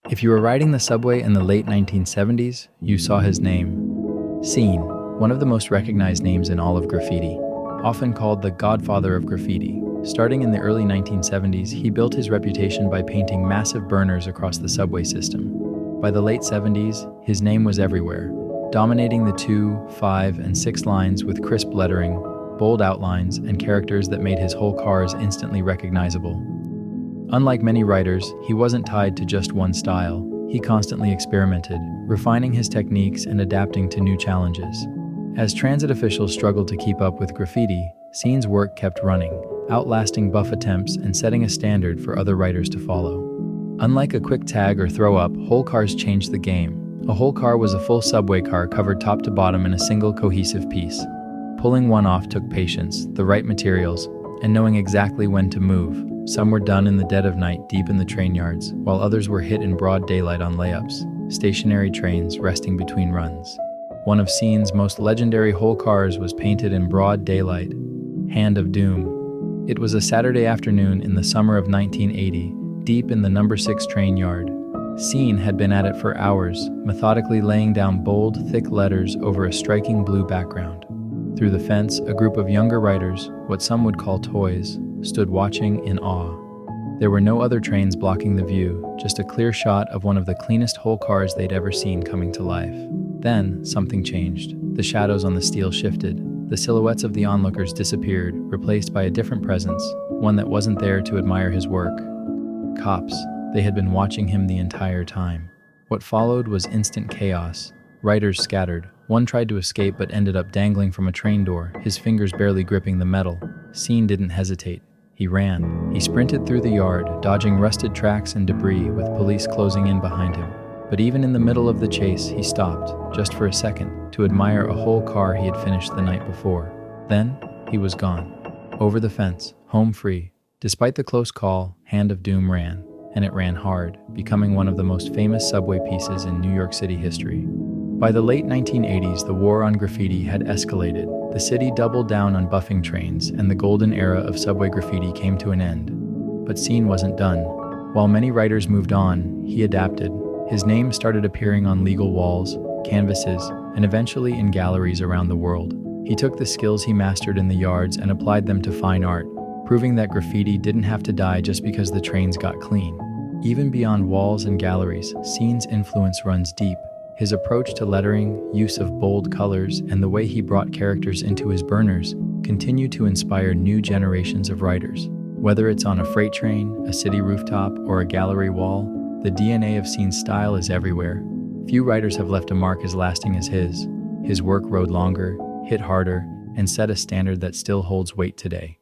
If you were riding the subway in the late 1970s, you saw his name. Scene, one of the most recognized names in all of graffiti, often called the Godfather of Graffiti. Starting in the early 1970s, he built his reputation by painting massive burners across the subway system. By the late 70s, his name was everywhere, dominating the 2, 5, and 6 lines with crisp lettering, bold outlines, and characters that made his whole cars instantly recognizable. Unlike many writers, he wasn't tied to just one style. He constantly experimented, refining his techniques and adapting to new challenges. As transit officials struggled to keep up with graffiti, Scene's work kept running, outlasting buff attempts and setting a standard for other writers to follow. Unlike a quick tag or throw-up, whole cars changed the game. A whole car was a full subway car covered top to bottom in a single cohesive piece. Pulling one off took patience, the right materials, and knowing exactly when to move. Some were done in the dead of night deep in the train yards, while others were hit in broad daylight on layups, stationary trains resting between runs. One of Scene's most legendary whole cars was painted in broad daylight, Hand of Doom. It was a Saturday afternoon in the summer of 1980, deep in the number 6 train yard. Scene had been at it for hours, methodically laying down bold, thick letters over a striking blue background. Through the fence, a group of younger writers, what some would call toys, stood watching in awe. There were no other trains blocking the view, just a clear shot of one of the cleanest whole cars they'd ever seen coming to life. Then, something changed. The shadows on the steel shifted. The silhouettes of the onlookers disappeared, replaced by a different presence, one that wasn't there to admire his work. Cops. They had been watching him the entire time. What followed was instant chaos. Writers scattered. One tried to escape but ended up dangling from a train door, his fingers barely gripping the metal. Scene didn't hesitate. He ran. He sprinted through the yard, dodging rusted tracks and debris with police closing in behind him. But even in the middle of the chase, he stopped, just for a second, to admire a whole car he had finished the night before. Then, he was gone. Over the fence, home free. Despite the close call, Hand of Doom ran, and it ran hard, becoming one of the most famous subway pieces in New York City history. By the late 1980s, the war on graffiti had escalated. The city doubled down on buffing trains, and the golden era of subway graffiti came to an end. But Scene wasn't done. While many writers moved on, he adapted. His name started appearing on legal walls, canvases, and eventually in galleries around the world. He took the skills he mastered in the yards and applied them to fine art, proving that graffiti didn't have to die just because the trains got clean. Even beyond walls and galleries, Scene's influence runs deep. His approach to lettering, use of bold colors, and the way he brought characters into his burners continue to inspire new generations of writers. Whether it's on a freight train, a city rooftop, or a gallery wall, the DNA of Scene's style is everywhere. Few writers have left a mark as lasting as his. His work rode longer, hit harder, and set a standard that still holds weight today.